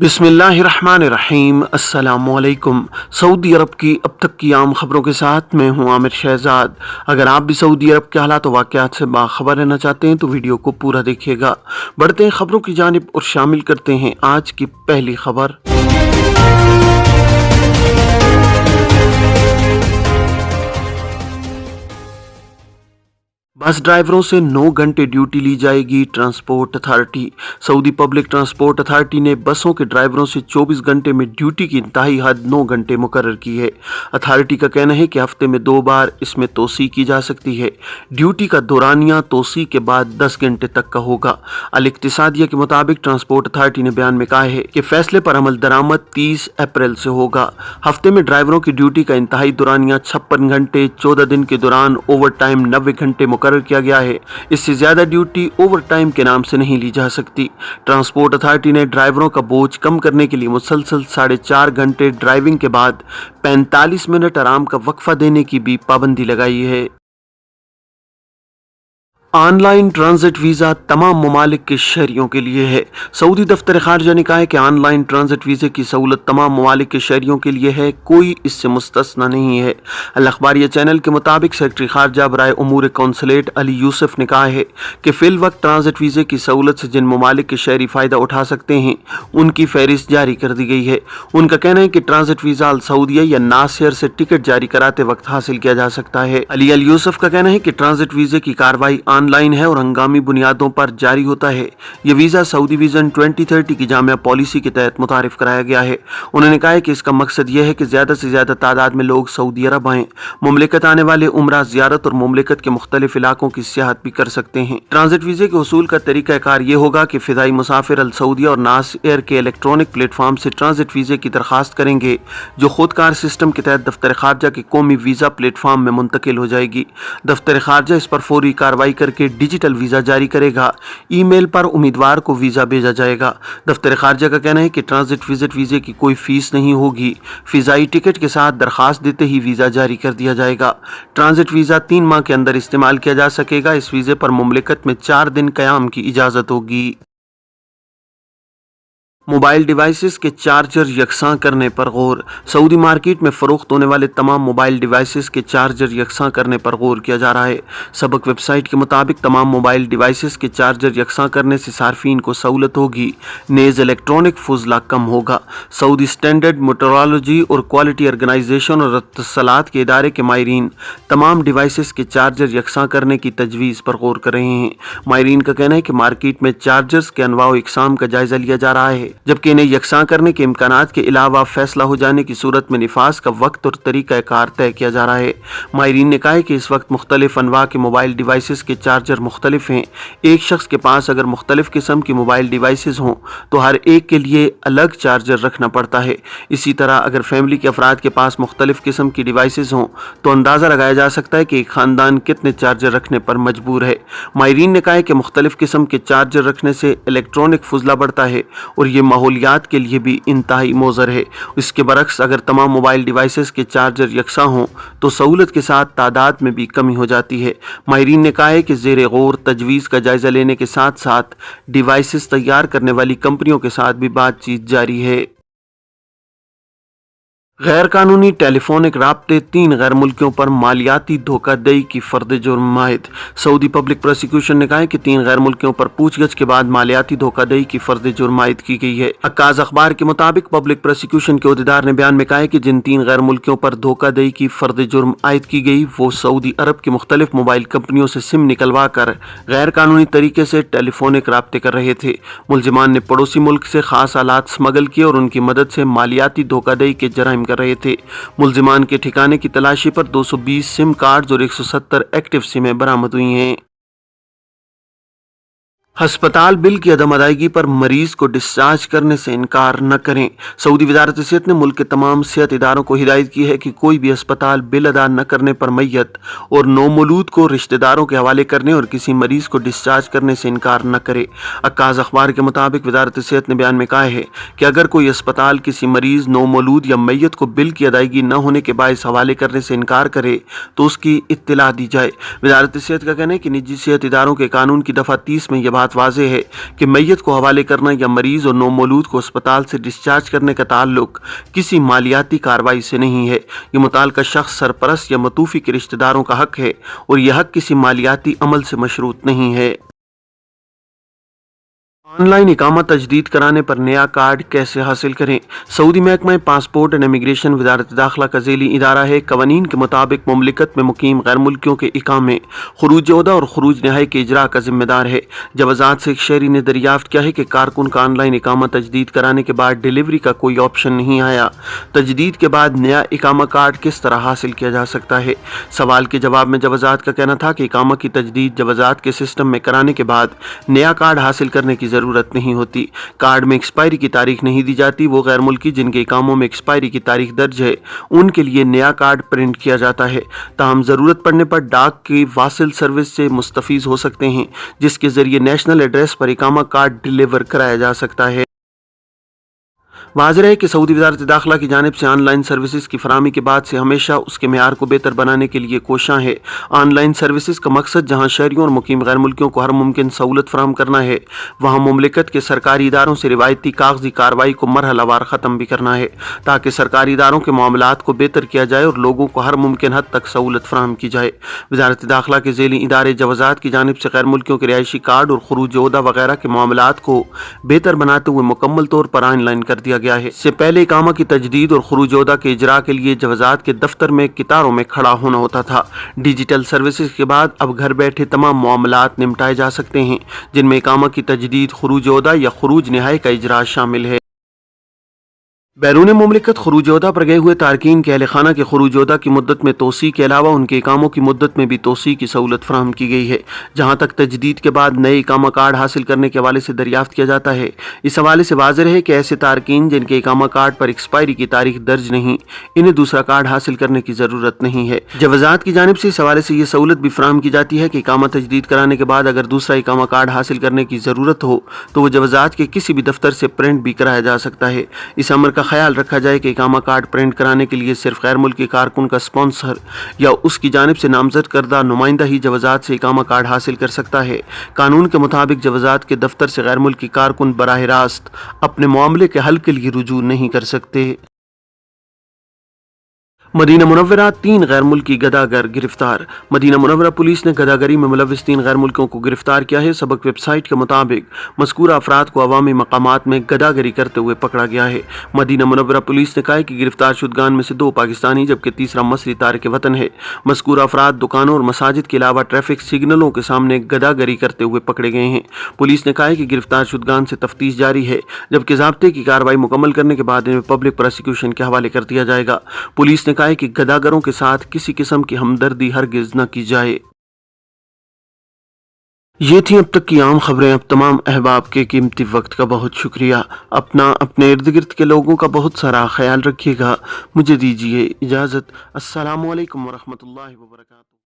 बिस्मिल्लाहिर्रहमानिर्रहीम। अस्सलामुअलैकुम। सऊदी अरब की अब तक की आम खबरों के साथ मैं हूं आमिर शहजाद। अगर आप भी सऊदी अरब के हालात व वाक़यात से बाखबर रहना चाहते हैं तो वीडियो को पूरा देखिएगा। बढ़ते हैं खबरों की जानिब और शामिल करते हैं आज की पहली खबर। बस ड्राइवरों से 9 घंटे ड्यूटी ली जाएगी। Transport authority. Saudi public transport authority ने बसों के ड्राइवरों से 24 घंटे में ड्यूटी की इंतहाई हद 9 घंटे मुकर्रर की है। अथॉरिटी का कहना है कि हफ्ते में 2 बार इसमें तोसी की जा सकती है। ड्यूटी का दौरानिया तोसी के बाद 10 घंटे तक का होगा। अल इक्तिसादिया के मुताबिक ट्रांसपोर्ट अथॉरिटी ने बयान में कहा है कि फैसले पर अमल दरामद 30 अप्रैल से होगा। हफ्ते में ड्राइवरों की ड्यूटी का इंतहाई दौरानिया 56 घंटे, 14 दिन के दौरान ओवर टाइम 90 घंटे मुकर्रर किया गया है। इससे ज्यादा ड्यूटी ओवर टाइम के नाम से नहीं ली जा सकती। ट्रांसपोर्ट अथॉरिटी ने ड्राइवरों का बोझ कम करने के लिए मुसलसल 4.5 घंटे ड्राइविंग के बाद 45 मिनट आराम का वक्फा देने की भी पाबंदी लगाई है। ऑनलाइन ट्रांजिट वीज़ा तमाम ममालिक के शहरियों के लिए है। सऊदी दफ्तर खारजा ने कहा है कि ऑनलाइन ट्रांजिट वीज़े की सहूलत तमाम ममालिक के शहरियों के लिए है, कोई इससे मुस्तस्ना नहीं है। अल अखबारिया चैनल के मुताबिक सेक्रेटरी खारजा बराए उमूर कौंसलेट अली यूसुफ ने कहा है कि फिल वक्त ट्रांजिट वीज़े की सहूलत से जिन ममालिक के शहरी फ़ायदा उठा सकते हैं उनकी फहरिस्त जारी कर दी गई है। उनका कहना है कि ट्रांजिट वीज़ा अल सऊदिया या नासिर से टिकट जारी कराते वक्त हासिल किया जा सकता है। अली अल यूसुफ का कहना है कि ट्रांजिट वीज़े की कार्रवाई ऑनलाइन है और हंगामी बुनियादों पर जारी होता है। यह वीज़ा सऊदी विजन 2030 की जामिया पॉलिसी के तहत मुतारिफ कराया गया है। उन्होंने कहा है कि इसका मकसद यह है कि ज़्यादा से ज़्यादा तादाद में लोग सऊदी अरब आएँ। मुमलिकत आने वाले उम्रा ज़ियारत और मुमलिकत के मुख्तलिफ इलाकों की सियाहत भी कर सकते हैं। ट्रांजिट वीज़े के उसूल का तरीक़ाकार ये होगा कि फ़िज़ाई मुसाफिर अल सऊदिया और नास एयर के इलेक्ट्रॉनिक प्लेटफॉर्म से ट्रांजिट वीज़े की दरख्वास्त करेंगे, जो खुदकार सिस्टम के तहत दफ्तर खारजा के कौमी वीज़ा प्लेटफॉर्म में मुंतकिल हो जाएगी। दफ्तर खारजा इस पर फौरी कार्रवाई करके डिजिटल वीज़ा जारी करेगा। ईमेल पर उम्मीदवार को वीज़ा भेजा जाएगा। दफ्तर खारजा का कहना है कि ट्रांजिट विजिट वीज़े की कोई फीस नहीं होगी। फ़िज़ाई टिकट के साथ दरख्वास्त देते ही वीज़ा जारी कर दिया जाएगा। ट्रांजिट वीज़ा 3 माह के अंदर इस्तेमाल किया जा सकेगा। इस वीज़े पर मुमलिकत में 4 दिन क़याम की इजाज़त होगी। मोबाइल डिवाइसेस के चार्जर यकसां करने पर गौर। सऊदी मार्केट में फ़रोख्त होने वाले तमाम मोबाइल डिवाइसेस के चार्जर यकसां करने पर गौर किया जा रहा है। सबक वेबसाइट के मुताबिक तमाम मोबाइल डिवाइसेस के चार्जर यकसां करने से सार्फिन को सहूलत होगी, नेज़ इलेक्ट्रॉनिक फुजला कम होगा। सऊदी स्टैंडर्ड मेट्रोलॉजी और क्वालिटी ऑर्गेनाइजेशन और इत्तसालात के इदारे के माहिरीन तमाम डिवाइसेस के चार्जर यकसां करने की तजवीज़ पर गौर कर रहे हैं। माहिरीन का कहना है कि मार्केट में चार्जर्स के अनवा व इकसाम का जायज़ा लिया जा रहा है, जबकि इन्हें यकसां करने के इम्कानात के अलावा फैसला हो जाने की सूरत में निफाज का वक्त और तरीका कार तय किया जा रहा है। माहिरीन ने कहा है कि इस वक्त मुख्तलिफ अनवा के मोबाइल डिवाइसेस के चार्जर मुख्तलिफ हैं। एक शख्स के पास अगर मुख्तलिफ किस्म की मोबाइल डिवाइसेस हों तो हर एक के लिए अलग चार्जर रखना पड़ता है। इसी तरह अगर फैमिली के अफराद के पास मुख्तलिफ किस्म की डिवाइसेस हों तो अंदाज़ा लगाया जा सकता है कि एक ख़ानदान कितने चार्जर रखने पर मजबूर है। माहिरीन ने कहा है कि मुख्तलिफ किस्म के चार्जर रखने से इलेक्ट्रॉनिक फुजला बढ़ता है और ये माहौलियात के लिए भी इंतहाई मोज़र है। इसके बरक्स अगर तमाम मोबाइल डिवाइसेस के चार्जर यकसा हों तो सहूलत के साथ तादाद में भी कमी हो जाती है। माहिरीन ने कहा है कि ज़ेर गौर तजवीज़ का जायज़ा लेने के साथ साथ डिवाइसेस तैयार करने वाली कंपनियों के साथ भी बातचीत जारी है। गैर कानूनी टेलीफोनिक राब्ते 3 गैर मुल्कियों पर मालियाती धोखाधड़ी की फर्द जुर्म आयद। सऊदी पब्लिक प्रोसिक्यूशन ने कहा है कि 3 गैर मुल्कियों पर पूछगछ के बाद मालियाती धोखाधड़ी की फर्द जुर्म आयद की गई है। अक्काज़ अखबार के मुताबिक पब्लिक प्रोसिक्यूशन के अहदेदार ने बयान में कहा है कि जिन 3 गैर मुल्कियों पर धोखाधड़ी की फर्द जुर्म आयद की गई वो सऊदी अरब की मुख्तलिफ मोबाइल कंपनियों से सिम निकलवा कर गैर कानूनी तरीके से टेलीफोनिक राब्ते कर रहे थे। मुलजिमान ने पड़ोसी मुल्क से खास आलात स्मगल किए और उनकी मदद से मालियाती धोखाधड़ी के जराइम कर रहे थे। मुलजिमान के ठिकाने की तलाशी पर 220 सिम कार्ड्स और 170 एक्टिव सिमें बरामद हुई हैं। हस्पताल बिल की अदम अदायगी पर मरीज को डिस्चार्ज करने से इनकार न करें। सऊदी वजारत सेहत ने मुल्क के तमाम सेहत इदारों को हिदायत की है कि कोई भी अस्पताल बिल अदा न करने पर मैयत और नौमौलूद को रिश्तेदारों के हवाले करने और किसी मरीज को डिस्चार्ज करने से इनकार न करे। अक्काज़ अखबार के मुताबिक वजारत सेहत ने बयान में कहा है कि अगर कोई अस्पताल किसी मरीज, नौमौलूद या मैयत को बिल की अदायगी न होने के बायस हवाले करने से इनकार करे तो उसकी इत्तला दी जाए। वजारत सेहत का कहना है कि निजी सेहत इदारों के कानून की दफ़ा 30 में यह बात वाज़ेह है कि मैयत को हवाले करना या मरीज़ और नौमौलूद को अस्पताल से डिस्चार्ज करने का ताल्लुक किसी मालियाती कार्रवाई से नहीं है। ये मुताल्लिका शख्स, सरपरस्त या मतूफ़ी के रिश्तेदारों का हक है और यह हक किसी मालियाती अमल से मशरूत नहीं है। ऑनलाइन इकामा तजदीद कराने पर नया कार्ड कैसे हासिल करें? सऊदी महकमा पासपोर्ट एंड इमिग्रेशन वजारत दाखिला का ज़ेली इदारा है। कवानीन के मुताबिक मुमलिकत में मुकीम गैर मुल्कियों के इकामे, खुरूज ओहदा और खुरूज नहाई के इजरा का जिम्मेदार है। जवाज़ात से एक शहरी ने दरियाफ्त किया है कि कारकुन का ऑनलाइन इकामा तजदीद कराने के बाद डिलीवरी का कोई ऑप्शन नहीं आया। तजदीद के बाद नया इकामा कार्ड किस तरह हासिल किया जा सकता है? सवाल के जवाब में जवाज़ात का कहना था कि इकामा की तजदीद जवाज़ात के सिस्टम में कराने के बाद नया कार्ड हासिल करने की ज़रूरत नहीं होती। कार्ड में एक्सपायरी की तारीख नहीं दी जाती। वो गैर मुल्की जिनके इकामों में एक्सपायरी की तारीख दर्ज है उनके लिए नया कार्ड प्रिंट किया जाता है। ताहम ज़रूरत पड़ने पर डाक की वासिल सर्विस से मुस्तफ़ीज़ हो सकते हैं, जिसके ज़रिए नेशनल एड्रेस पर इकामा कार्ड डिलीवर कराया जा सकता है। वाज़ेह है कि सऊदी वज़ारत दाखिला की जानिब से ऑनलाइन सर्विसेज की फराहमी के बाद से हमेशा उसके मेयार को बेहतर बनाने के लिए कोशां है। ऑनलाइन सर्विसेज का मकसद जहाँ शहरियों और मुकीम गैर मुल्कियों को हर मुमकिन सहूलत फराहम करना है, वहाँ मुमलिकत के सरकारी इदारों से रिवायती कागजी कार्रवाई को मरहलावार ख़त्म भी करना है, ताकि सरकारी इदारों के मामलात को बेहतर किया जाए और लोगों को हर मुमकिन हद तक सहूलत फराहम की जाए। वज़ारत दाखिला के ज़ेली इदारे जवाज़ात की जानिब से गैर मुल्कियों के रिहायशी कार्ड और खुरूज ओहदा वगैरह के मामलात को बेहतर बनाते हुए मुकम्मल तौर पर ऑनलाइन कर दिया गया है। इससे पहले इकामा की तजदीद और खुरूज ओहदा के इजरा के लिए जवाज़ात के दफ्तर में कितारों में खड़ा होना होता था। डिजिटल सर्विसेज के बाद अब घर बैठे तमाम मामलात निपटाए जा सकते हैं, जिनमें इकामा की तजदीद, खुरूज ओहदा या खुरूज नहाई का इजरा शामिल है। बैरून मुमलिकत खुरूज ओहदा पर गए हुए तारकीन के अहल खाना के खुरूज ओहदा की मुद्दत में तोसी के अलावा उनके इकामों की मुद्दत में भी तोसी की सहूलत फराहम की गई है। जहाँ तक तजदीद के बाद नए इकामा कार्ड हासिल करने के हवाले से दरियाफ्त किया जाता है, इस हवाले से वाज़ेह है कि ऐसे तारकीन जिनके इकामा कार्ड पर एक्सपायरी की तारीख दर्ज नहीं, इन्हें दूसरा कार्ड हासिल करने की ज़रूरत नहीं है। जवाज़ात की जानिब से इस हवाले से ये सहूलत भी फराहम की जाती है कि इकामा तजदीद कराने के बाद अगर दूसरा इकामा कार्ड हासिल करने की ज़रूरत हो तो वह जवाज़ात के किसी भी दफ्तर से प्रिंट भी कराया जा सकता है। इस अमर का ख्याल रखा जाए कि इकामा कार्ड प्रिंट कराने के लिए सिर्फ गैर मुल्की कारकुन का स्पॉन्सर या उसकी जानिब से नामजद करदा नुमाइंदा ही जवाज़ात से इकामा कार्ड हासिल कर सकता है। कानून के मुताबिक जवाज़ात के दफ्तर से गैर मुल्की कारकुन बराह रास्त अपने मामले के हल के लिए रुजू नहीं कर सकते। मदीना मुनव्वरा 3 गैर मुल्की गदागर गिरफ्तार। मदीना मुनव्वरा पुलिस ने गदागरी में मुलव्विस 3 गैर मुल्कियों को गिरफ्तार किया है। सबक वेबसाइट के मुताबिक मज़कूरा अफराद को अवामी मकामात में गदागरी करते हुए पकड़ा गया है। मदीना मुनव्वरा पुलिस ने कहा है कि गिरफ्तार शुदगान में से 2 पाकिस्तानी जबकि तीसरा मसरी तारिक वतन है। मज़कूरा अफराद दुकानों और मसाजिद के अलावा ट्रैफिक सिग्नलों के सामने गदागरी करते हुए पकड़े गए हैं। पुलिस ने कहा है कि गिरफ्तार शुदगान से तफ्तीश जारी है, जबकि ज़ाब्ते की कार्रवाई मुकम्मल करने के बाद इन्हें पब्लिक प्रोसिक्यूशन के हवाले कर दिया जाएगा। पुलिस ने कहा है कि गदागरों के साथ किसी किस्म की हमदर्दी हरगिज न की जाए। ये थी अब तक की आम खबरें। अब तमाम अहबाब के कीमती वक्त का बहुत शुक्रिया। अपना, अपने इर्द गिर्द के लोगों का बहुत सारा ख्याल रखिएगा। मुझे दीजिए इजाज़त। अस्सलामु अलैकुम वरहमतुल्लाहि वबरकातुहू।